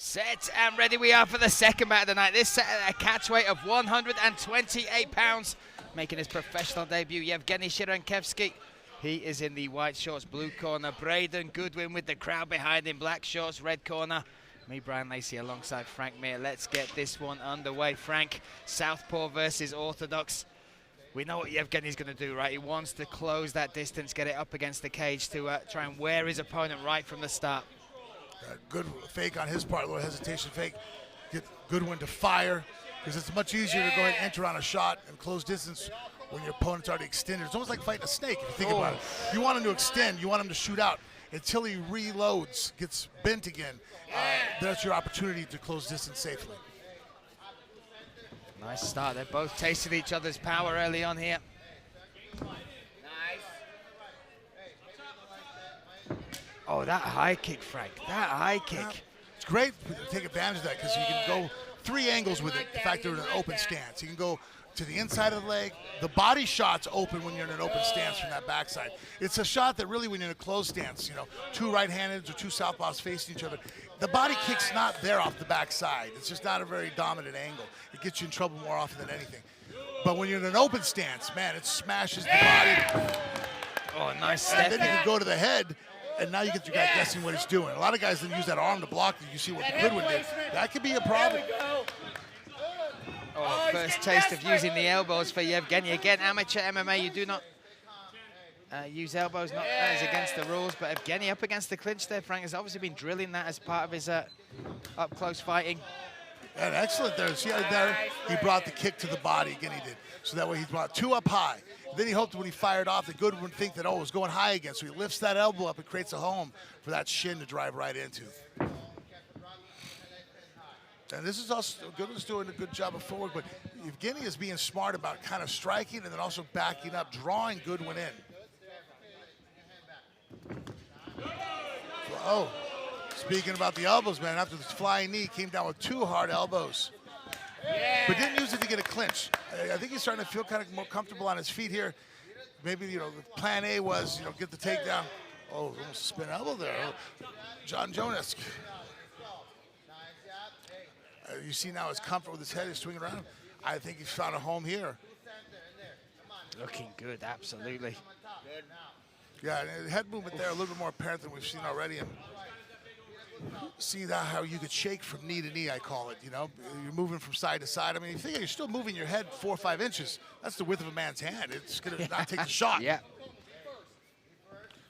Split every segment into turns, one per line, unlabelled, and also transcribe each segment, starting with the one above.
Set and ready we are for the second bout of the night. This set at a catch weight of 128 pounds. Making his professional debut, Yevgeni Shinkarevsky. He is in the white shorts, blue corner. Braden Goodwin with the crowd behind him, black shorts, red corner. Me, Brian Lacey, alongside Frank Mir. Let's get this one underway. Frank, southpaw versus orthodox. We know what Yevgeni's going to do, right? He wants to close that distance, get it up against the cage to try and wear his opponent right from the start.
Good fake on his part, a little hesitation fake. Get Goodwin to fire, because it's much easier to go ahead and enter on a shot and close distance when your opponent's already extended. It's almost like fighting a snake if you think about it. You want him to extend, you want him to shoot out until he reloads, gets bent again. That's your opportunity to close distance safely.
Nice start. They're both tasting each other's power early on here. Oh, that high kick, Frank. That high kick.
Yeah, it's great to take advantage of that because you can go three angles with it. The fact they're in an open stance. You can go to the inside of the leg. The body shot's open when you're in an open stance from that backside. It's a shot that really, when you're in a closed stance, you know, two right-handeds or two southpaws facing each other, the body kick's not there off the backside. It's just not a very dominant angle. It gets you in trouble more often than anything. But when you're in an open stance, man, it smashes the body.
Oh, nice step.
And then you can go to the head, and now you get your guy guessing what he's doing. A lot of guys then use that arm to block. You see what Goodwin did. That could be a problem.
Oh, first taste of using the elbows for Yevgeni. Again, amateur MMA, you do not use elbows. Not that is against the rules, but Yevgeni up against the clinch there. Frank has obviously been drilling that as part of his up-close fighting.
And excellent there. See how there he brought the kick to the body again. He did. So that way he brought two up high. Then he hoped when he fired off that Goodwin would think that, oh, it was going high again. So he lifts that elbow up and creates a home for that shin to drive right into. And this is also, Goodwin's doing a good job of forward, but Yevgeni is being smart about kind of striking and then also backing up, drawing Goodwin in. Oh, speaking about the elbows, man, after this flying knee, came down with two hard elbows. But didn't use it to get a clinch. I think he's starting to feel kind of more comfortable on his feet here. Maybe, you know, the plan A was, you know, get the takedown. Oh, almost a spin elbow there. Oh, John Jones. You see now his comfort with his head is swinging around. I think he's found a home here.
Looking good, absolutely.
Yeah, and the head movement there a little bit more apparent than we've seen already. And see that how you could shake from knee to knee, I call it. You know, you're moving from side to side. I mean, you think you're still moving your head 4 or 5 inches. That's the width of a man's hand. It's gonna not take the shot.
Yeah.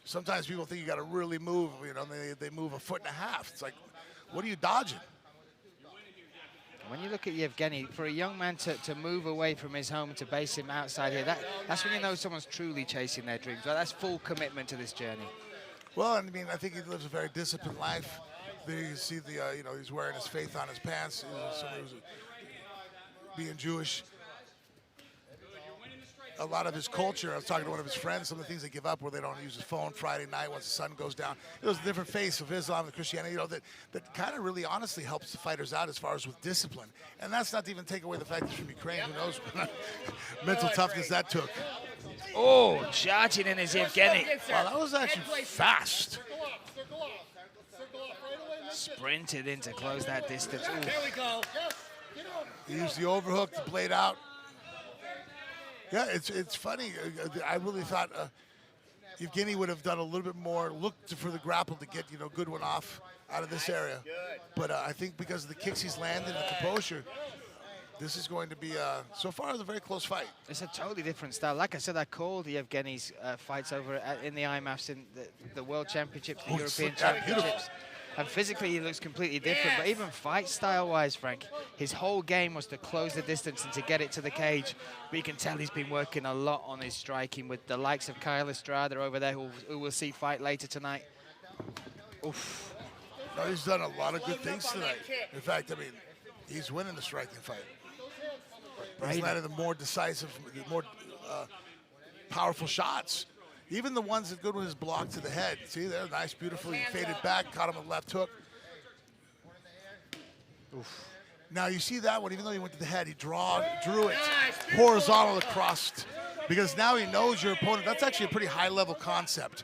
Sometimes people think you got to really move. You know, they move 1.5 feet. It's like, what are you dodging?
When you look at Yevgeni, for a young man to move away from his home to base him outside here, that's when you know someone's truly chasing their dreams. Right? That's full commitment to this journey.
Well, I mean, I think he lives a very disciplined life. There you see the, you know, he's wearing his faith on his pants. Somebody who's being Jewish. A lot of his culture, I was talking to one of his friends, some of the things they give up where they don't use his phone Friday night once the sun goes down. It was a different face of Islam and Christianity, you know, that kind of really honestly helps the fighters out as far as with discipline. And that's not to even take away the fact that he's from Ukraine. Who knows what mental toughness that took.
Oh, charging in is Yevgeni.
Wow, that was actually fast.
Sprinted in to close that distance. Ooh.
There we go.
He used the overhook to blade out. Yeah, it's funny. I really thought Yevgeni would have done a little bit more, looked for the grapple to get, you know, Goodwin off out of this area. But I think because of the kicks he's landed and the composure, this is going to be, so far, a very close fight.
It's a totally different style. Like I said, I called Yevgeni's fights over in the IMAFs in the World Championships, the European Championships. And physically, he looks completely different. But even fight style-wise, Frank, his whole game was to close the distance and to get it to the cage. But you can tell he's been working a lot on his striking with the likes of Kyle Estrada over there, who we'll see fight later tonight. Oof.
No, he's done a lot of good things tonight. In fact, I mean, he's winning the striking fight. He's landed the more decisive, more powerful shots. Even the ones that Goodwin has blocked to the head. See, they're nice, beautifully faded back, caught him with the left hook. Oof. Now you see that one, even though he went to the head, he drew it horizontal across, because now he knows your opponent. That's actually a pretty high-level concept.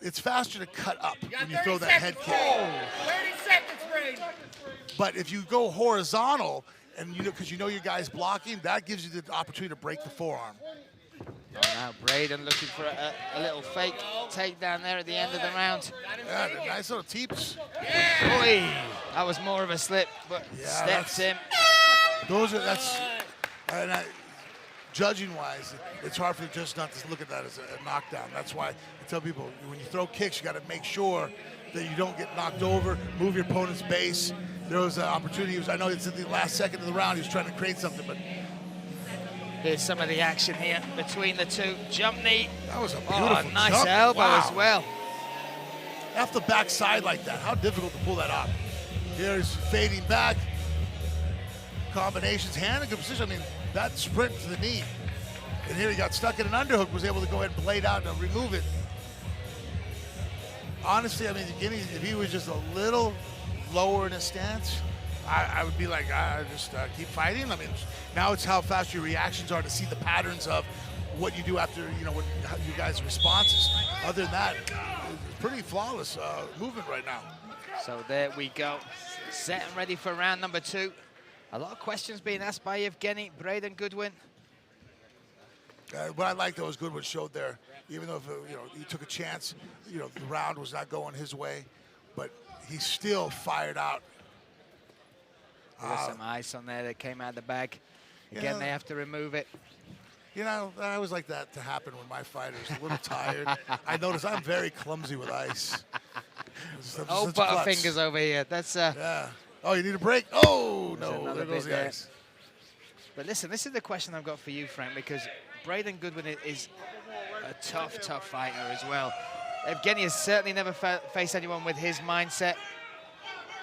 It's faster to cut up when you throw that head kick.
30 seconds, Braden.
But if you go horizontal, and because you know your guy's blocking, that gives you the opportunity to break the forearm.
Oh, now Braden looking for a little fake takedown there at the end of the round.
Yeah, nice little teeps.
Oy, that was more of a slip, but steps him.
Judging-wise, it's hard for you just not to look at that as a knockdown. That's why I tell people, when you throw kicks, you got to make sure that you don't get knocked over, move your opponent's base. There was an opportunity. I know it's in the last second of the round. He was trying to create something, but
here's some of the action here between the two. Jump knee.
That was a beautiful
nice
jump.
elbow
Wow.
as well.
Off the backside like that, how difficult to pull that off. Here's fading back. Combinations, hand in good position. I mean, that sprint to the knee. And here he got stuck in an underhook, was able to go ahead and blade out and remove it. Honestly, I mean, Yevgeni, if he was just a little lower in his stance, I would be like, just keep fighting. I mean, now it's how fast your reactions are to see the patterns of what you do after, when you guys' responses. Other than that, it's pretty flawless movement right now.
So there we go. Set and ready for round number 2. A lot of questions being asked by Yevgeni. Braden Goodwin.
What I like, though, is Goodwin showed there, even though he took a chance, the round was not going his way, but he still fired out.
There's some ice on there that came out of the bag. Again, they have to remove it.
I always like that to happen when my fighter's a little tired. I notice I'm very clumsy with ice.
Oh, butterfingers over here. That's
yeah. Oh, you need a break? Oh, no, there goes the ice.
But listen, this is the question I've got for you, Frank, because Braden Goodwin is a tough fighter as well. Yevgeni has certainly never faced anyone with his mindset.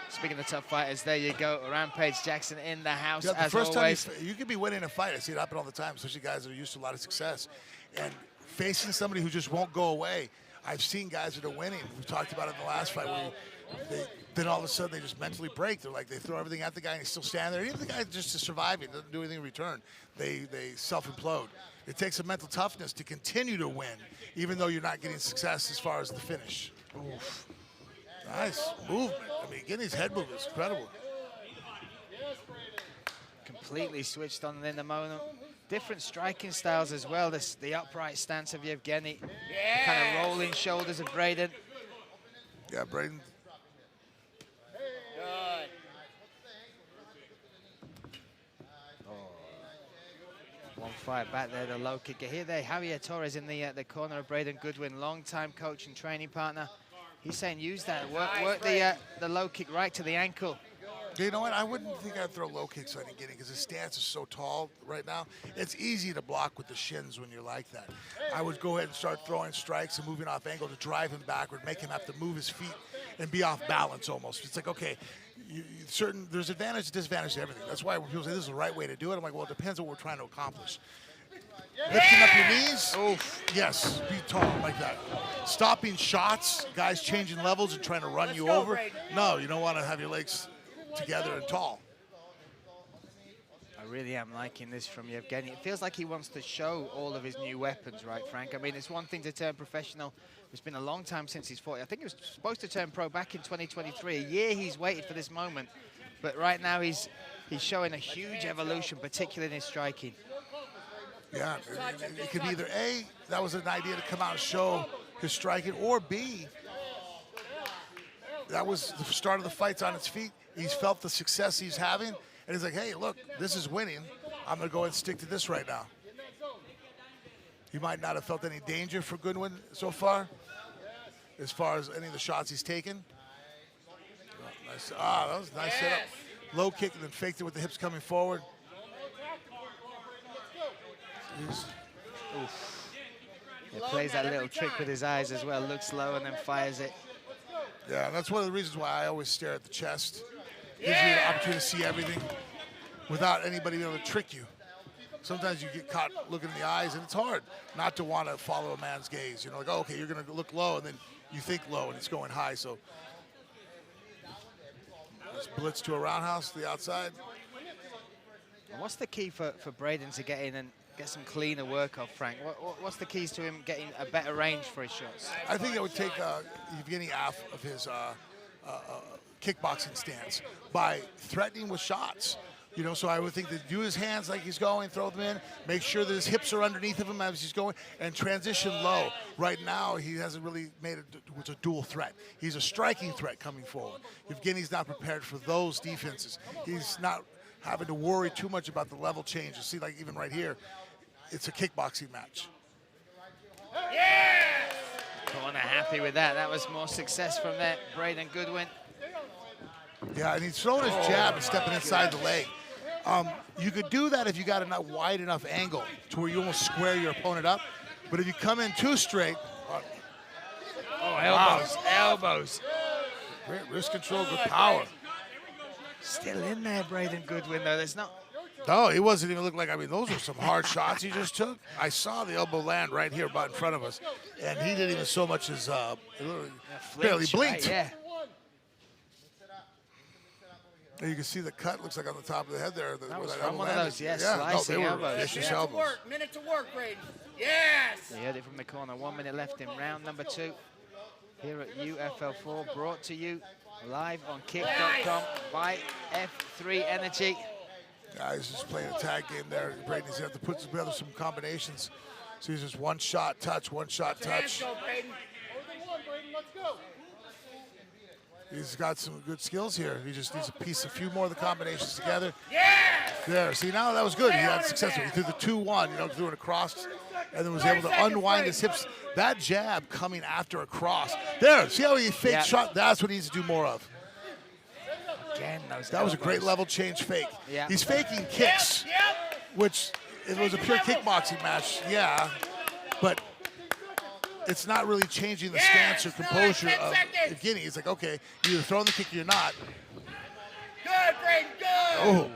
Speaking of tough fighters, there you go. Rampage Jackson in the house,
the
as
first
always.
time you could be winning a fight. I see it happen all the time, especially guys that are used to a lot of success. And facing somebody who just won't go away. I've seen guys that are winning. We talked about it in the last fight where then all of a sudden they just mentally break. They're like, they throw everything at the guy and he's still standing there. Even the guy just is surviving, doesn't do anything in return. They self-implode. It takes a mental toughness to continue to win, even though you're not getting success as far as the finish. Oof. Nice movement. I mean, Yevgeni's head movement is incredible.
Completely switched on in the moment. Different striking styles as well. The upright stance of Yevgeni. The kind of rolling shoulders of Braden.
Yeah, Braden.
One fight back there, the low kick. Here they, Javier Torres in the corner of Braden Goodwin, long-time coach and training partner. He's saying use that, work the low kick right to the ankle.
You know what? I wouldn't think I'd throw low kicks on Yevgeni because his stance is so tall right now. It's easy to block with the shins when you're like that. I would go ahead and start throwing strikes and moving off angle to drive him backward, make him have to move his feet and be off balance almost. It's like, okay, there's advantage and disadvantage to everything. That's why when people say this is the right way to do it, I'm like, well, it depends on what we're trying to accomplish. Lifting up your knees, yes, be tall like that. Stopping shots, guys changing levels and trying to run you over. No, you don't want to have your legs together and tall.
I really am liking this from Yevgeni. It feels like he wants to show all of his new weapons, right, Frank? I mean, it's one thing to turn professional. It's been a long time since he's fought. I think he was supposed to turn pro back in 2023. A year he's waited for this moment. But right now he's showing a huge evolution, particularly in his striking.
Yeah, it could be either A, that was an idea to come out and show his striking, or B, that was the start of the fights on its feet. He's felt the success he's having, and he's like, hey, look, this is winning. I'm going to go ahead and stick to this right now. He might not have felt any danger for Goodwin so far as any of the shots he's taken. Nice. That was a nice setup. Low kick and then faked it with the hips coming forward.
He plays that little trick with his eyes as well, looks low and then fires it.
Yeah, and that's one of the reasons why I always stare at the chest. Gives you the opportunity to see everything without anybody being able to trick you. Sometimes you get caught looking in the eyes, and it's hard not to want to follow a man's gaze. You know, like, oh, okay, you're going to look low, and then you think low, and it's going high. So, just blitz to a roundhouse to the outside.
What's the key for Braden to get in and get some cleaner work off, Frank? What's the keys to him getting a better range for his shots?
I think it would take Yevgeni off of his kickboxing stance by threatening with shots. You know, so I would think to do his hands like he's going, throw them in, make sure that his hips are underneath of him as he's going, and transition low. Right now, he hasn't really made it a dual threat. He's a striking threat coming forward. Yevgeni's not prepared for those defenses. He's not having to worry too much about the level change. You see, like even right here, it's a kickboxing match.
Yes! Corner happy with that. That was more success from that Braden Goodwin.
Yeah, and he's throwing his jab and stepping inside the leg. You could do that if you got a wide enough angle to where you almost square your opponent up. But if you come in too straight,
elbows, elbows.
Great wrist control, good power.
Still in there, Braden Goodwin, though. There's not.
No, he wasn't even looking like, I mean, those were some hard shots he just took. I saw the elbow land right here about in front of us, and he didn't even so much as barely blinked.
Right, yeah.
You can see the cut, looks like on the top of the head there.
That was from one of those, slicing elbows.
Vicious elbows.
Minute to work, Braden. Yes!
You heard it from the corner. 1 minute left in round number 2. Here at UFL 4, brought to you live on kick.com by F3 Energy.
Guys, just playing a tag game there. Braden's going to have to put together some combinations. So he's just one shot touch, one shot touch. He's got some good skills here. He just needs to piece a few more of the combinations together.
Yes!
There, see, now that was good. He had success. He threw the 2-1, you know, threw it across, and then was able to unwind his hips. That jab coming after a cross. There, see how he faked shot? That's what he needs to do more of.
Again,
that was a great level change fake.
Yeah.
He's faking kicks, which if it was a pure kickboxing match, yeah, but it's not really changing the stance or composure of Yevgeni. It's like, okay, you're either throwing the kick or you're not.
Good, Braden, good!
Oh,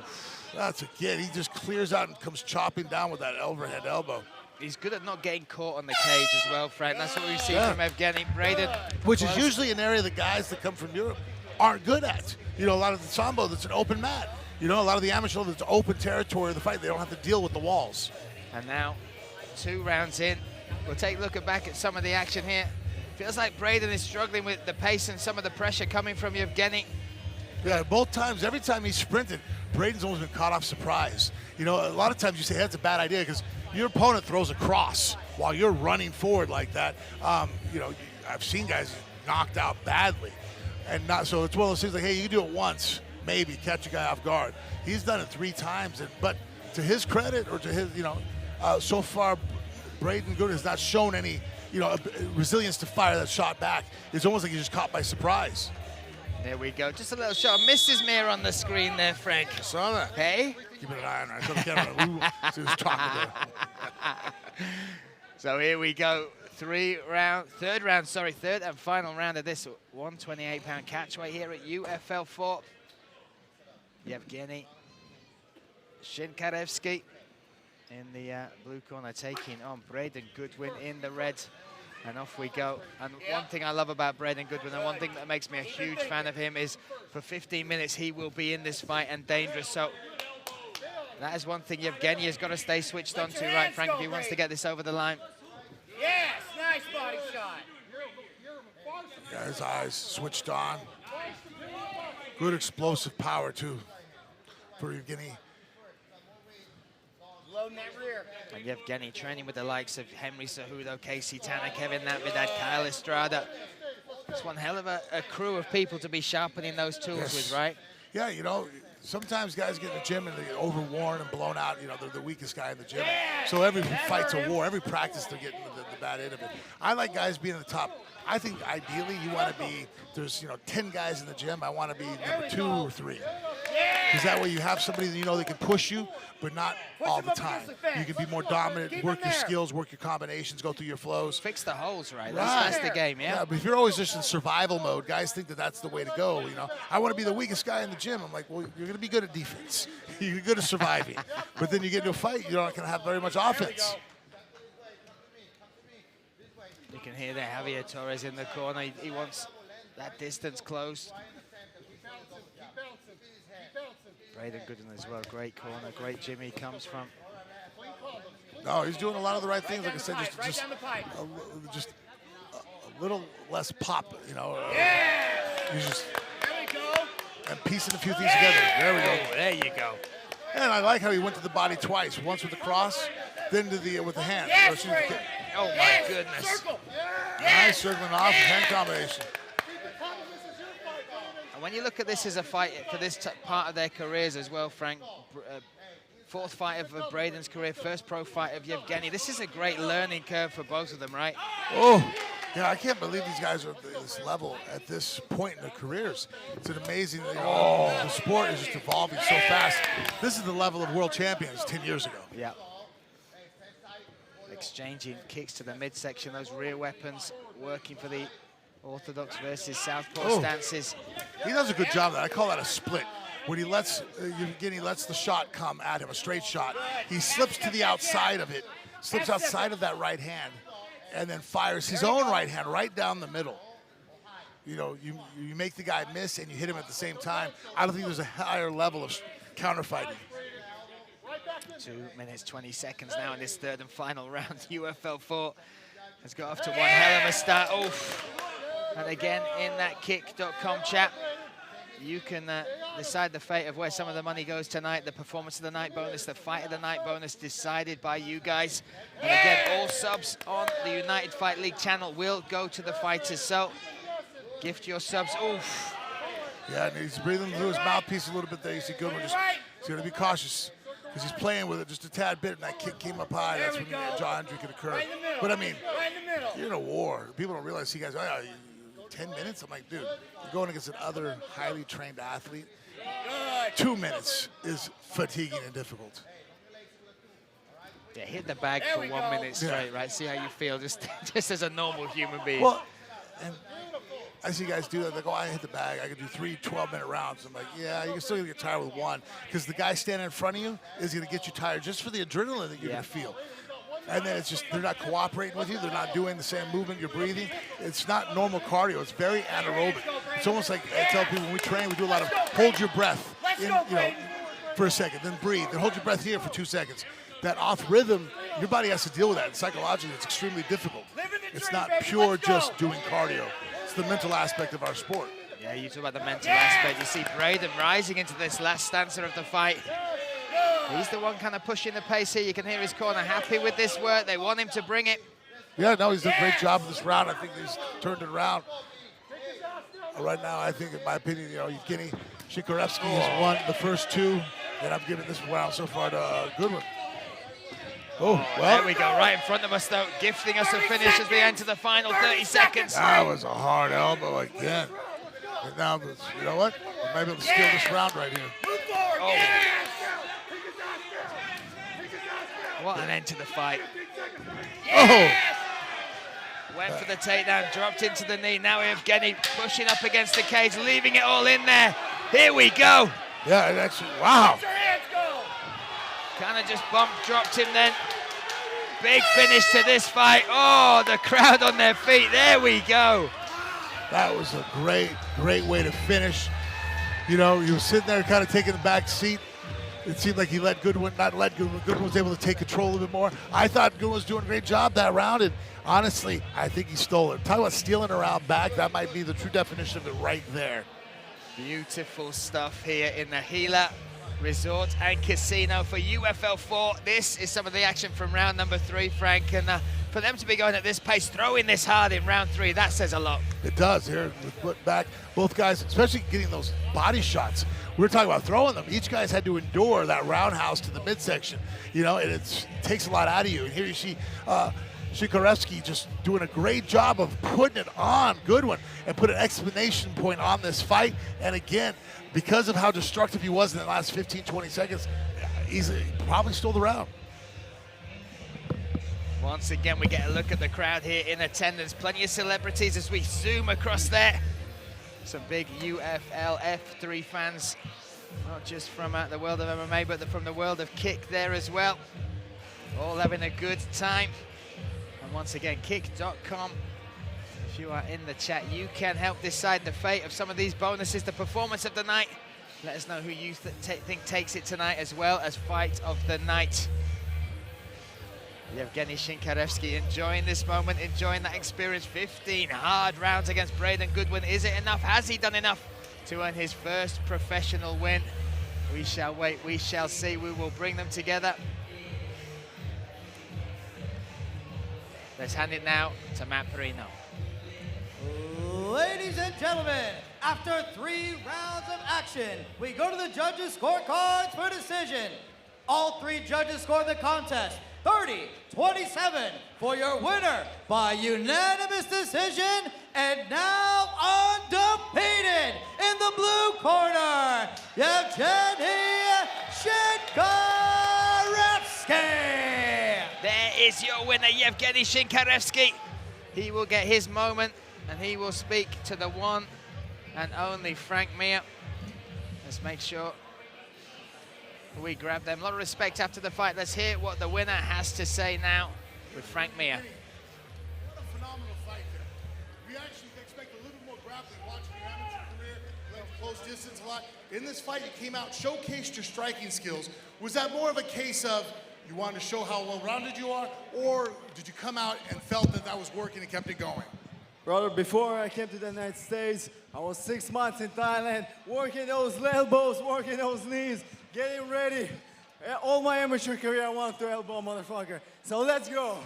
that's again. He just clears out and comes chopping down with that overhead elbow.
He's good at not getting caught on the cage as well, Frank. That's what we see from Yevgeni. Braden.
Which is usually an area the guys that come from Europe aren't good at. You know, a lot of the Sambo that's an open mat. You know, a lot of the amateur that's open territory of the fight. They don't have to deal with the walls.
And now, 2 rounds in. We'll take a look back at some of the action here. Feels like Braden is struggling with the pace and some of the pressure coming from Yevgeni.
Yeah, both times, every time he sprinted, Braden's almost been caught off surprise. You know, a lot of times you say that's a bad idea because your opponent throws a cross while you're running forward like that. You know, I've seen guys knocked out badly. And not so it's one of those things like, hey, you can do it once, maybe catch a guy off guard. He's done it 3 times, but to his credit or to his, you know, so far, Braden Goodwin has not shown any, you know, resilience to fire that shot back. It's almost like he's just caught by surprise.
There we go. Just a little shot. Mrs. Mir on the screen there, Frank.
I saw that.
Hey?
Keeping an eye on her. I saw the camera. She was talking there.
So here we go. Third and final round of this 128-pound catchweight here at UFL 4. Yevgeni Shinkarevsky in the blue corner, taking on Braden Goodwin in the red. And off we go. And one thing I love about Braden Goodwin, and one thing that makes me a huge fan of him, is for 15 minutes he will be in this fight and dangerous. So that is one thing Yevgeni has got to stay switched on to, right, Frank, if he wants to get this over the line.
Yes, nice body shot.
Yeah, his eyes switched on. Good explosive power, too, for Yevgeni.
Loading that rear.
And Yevgeni training with the likes of Henry Cejudo, Casey Tanner, Kevin Navidad, Kyle Estrada. It's one hell of a crew of people to be sharpening those tools with, right?
Yeah, you know, sometimes guys get in the gym and they get overworn and blown out. You know, they're the weakest guy in the gym. So every fight's a war. Every practice they're getting the bad end of it. I like guys being in the top. I think ideally you want to be, there's, you know, 10 guys in the gym. I want to be number 2 or 3. Because that way you have somebody that you know that can push you, but not all the time. You can be more dominant, work your skills, work your combinations, go through your flows.
Fix the holes, right? That's the game, yeah.
But if you're always just in survival mode, guys think that that's the way to go, you know. I want to be the weakest guy in the gym. I'm like, well, you're going to be good at defense. You're good at surviving. But then you get into a fight, you're not going to have very much offense.
You can hear there Javier Torres in the corner. He wants that distance closed. Braden Goodwin as well, great corner, great gym he comes from.
No, he's doing a lot of the right things. Like I said, just a little less pop, you know.
Yeah!
He's just.
There we go.
and piecing a few things together. There we go.
Oh, there you go.
And I like how he went to the body twice. Once with the cross, then to the with the hand.
Yes,
Or
Frank.
Oh, my
Yes,
goodness.
Circle.
Nice circling off, hand combination.
And when you look at this as a fight for this part of their careers as well, Frank, fourth fight of Braden's career, first pro fight of Yevgeni. This is a great learning curve for both of them, right?
Oh, yeah, I can't believe these guys are at this level at this point in their careers. It's an amazing, the sport is just evolving so fast. This is the level of world champions 10 years ago.
Yeah. Exchanging kicks to the midsection, those rear weapons working for the orthodox versus southpaw stances.
He does a good job of that. I call that a split. When he lets, Yevgeni lets the shot come at him, a straight shot, he slips to the outside of it, slips outside of that right hand, and then fires his own right hand right down the middle. You know, you make the guy miss and you hit him at the same time. I don't think there's a higher level of counterfighting.
2 minutes, 20 seconds now in this third and final round. UFL 4 has got off to one hell of a start. Oof. And again, in that kick.com chat, you can decide the fate of where some of the money goes tonight. The performance of the night bonus, the fight of the night bonus decided by you guys. And again, all subs on the United Fight League channel will go to the fighters. So gift your subs. Oof.
Yeah, and he's breathing through his mouthpiece a little bit there. You see Goodwin just, he's going to be cautious because he's playing with it just a tad bit, and that kick came up high. That's when the jaw injury could occur. But I mean, you're in a war. People don't realize, you guys, 10 minutes? I'm like, dude, you're going against another highly trained athlete. 2 minutes is fatiguing and difficult.
Yeah, hit the bag for 1 minute straight, right? See how you feel, just as a normal human being.
Well, and I see guys do that. They go, I hit the bag. I could do 3 12-minute rounds. I'm like, yeah, you're still going to get tired with one because the guy standing in front of you is going to get you tired just for the adrenaline that you're going to feel. And then it's just, they're not cooperating with you. They're not doing the same movement. You're breathing. It's not normal cardio. It's very anaerobic. It's almost like I tell people when we train, we do a lot of hold your breath in, for a second, then breathe, then hold your breath here for 2 seconds. That off rhythm, your body has to deal with that. And psychologically, it's extremely difficult. It's not pure just doing cardio. It's the mental aspect of our sport.
Yeah, you talk about the mental aspect. You see Braden rising into this last stanza of the fight. He's the one kind of pushing the pace here. You can hear his corner happy with this work. They want him to bring it.
Yeah, no, he's done a great job in this round. I think he's turned it around. Right now, I think, in my opinion, Yevgeni Shinkarevsky has won the first 2, and I'm giving this round so far to Goodwin. Oh, well.
There we go, right in front of us, though, gifting us a finish as we enter the final 30 seconds.
That was a hard elbow again. And now, you know what? We might be able to steal this round right here.
Oh. What an end to the fight.
Oh!
Went for the takedown, dropped into the knee. Now Yevgeni pushing up against the cage, leaving it all in there. Here we go.
Yeah, and actually, wow.
Kind of just dropped him then. Big finish to this fight. Oh, the crowd on their feet. There we go.
That was a great way to finish. You know, you were sitting there kind of taking the back seat. It seemed like he let Goodwin, not let Goodwin. Goodwin was able to take control a little bit more. I thought Goodwin was doing a great job that round, and honestly, I think he stole it. Talk about stealing a round back. That might be the true definition of it right there.
Beautiful stuff here in the Gila Resort and Casino for UFL 4. This is some of the action from round number 3, Frank, and for them to be going at this pace, throwing this hard in round 3, that says a lot.
It does. Here, look back, both guys, especially getting those body shots. We were talking about throwing them. Each guy's had to endure that roundhouse to the midsection, and it takes a lot out of you. And here you see Shinkarevsky just doing a great job of putting it on Goodwin and put an exclamation point on this fight. And again, because of how destructive he was in the last 15, 20 seconds, he probably stole the round.
Once again, we get a look at the crowd here in attendance. Plenty of celebrities as we zoom across there. Some big UFL F3 fans, not just from the world of MMA, but from the world of kick there as well. All having a good time. And once again, kick.com. If you are in the chat, you can help decide the fate of some of these bonuses, the performance of the night. Let us know who you think takes it tonight, as well as fight of the night. Yevgeni Shinkarevsky enjoying this moment, enjoying that experience. 15 hard rounds against Braden Goodwin. Is it enough? Has he done enough to earn his first professional win. We shall wait, we shall see. We will bring them together. Let's hand it now to Matt Perino.
Ladies and gentlemen, after 3 rounds of action, we go to the judges' scorecards for decision. All 3 judges scored the contest 30-27 for your winner by unanimous decision, and now undefeated in the blue corner, Yevgeni Shinkarevsky.
There is your winner, Yevgeni Shinkarevsky. He will get his moment, and he will speak to the one and only Frank Mir. Let's make sure we grab them. A lot of respect after the fight. Let's hear what the winner has to say now with Frank Mir.
What a phenomenal fight there. We actually expect a little bit more grappling watching your amateur career. You went close distance a lot. In this fight, you came out, showcased your striking skills. Was that more of a case of you wanted to show how well-rounded you are, or did you come out and felt that that was working and kept it going?
Brother, before I came to the United States, I was 6 months in Thailand, working those elbows, working those knees, getting ready. All my amateur career, I wanted to elbow a motherfucker. So let's go.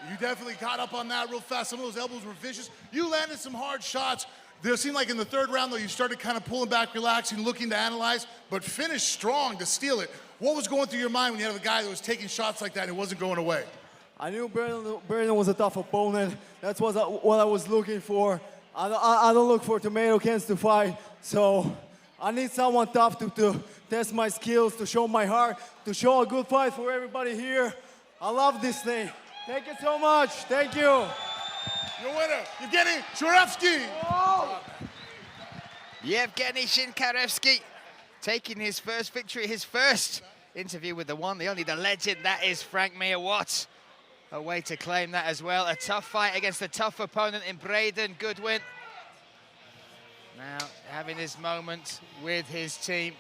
You definitely got up on that real fast. Some of those elbows were vicious. You landed some hard shots. There seemed like in the 3rd round, though, you started kind of pulling back, relaxing, looking to analyze, but finished strong to steal it. What was going through your mind when you had a guy that was taking shots like that and it wasn't going away?
I knew Braden was a tough opponent. That's what I was looking for. I don't look for tomato cans to fight, so I need someone tough to test my skills, to show my heart, to show a good fight for everybody here. I love this thing. Thank you so much. Thank you.
Your winner, Yevgeni Shinkarevsky.
Yevgeni Shinkarevsky taking his first victory, his first interview with the one, the only, the legend, that is Frank Mir. What a way to claim that as well. A tough fight against a tough opponent in Braden Goodwin. Now having his moment with his team.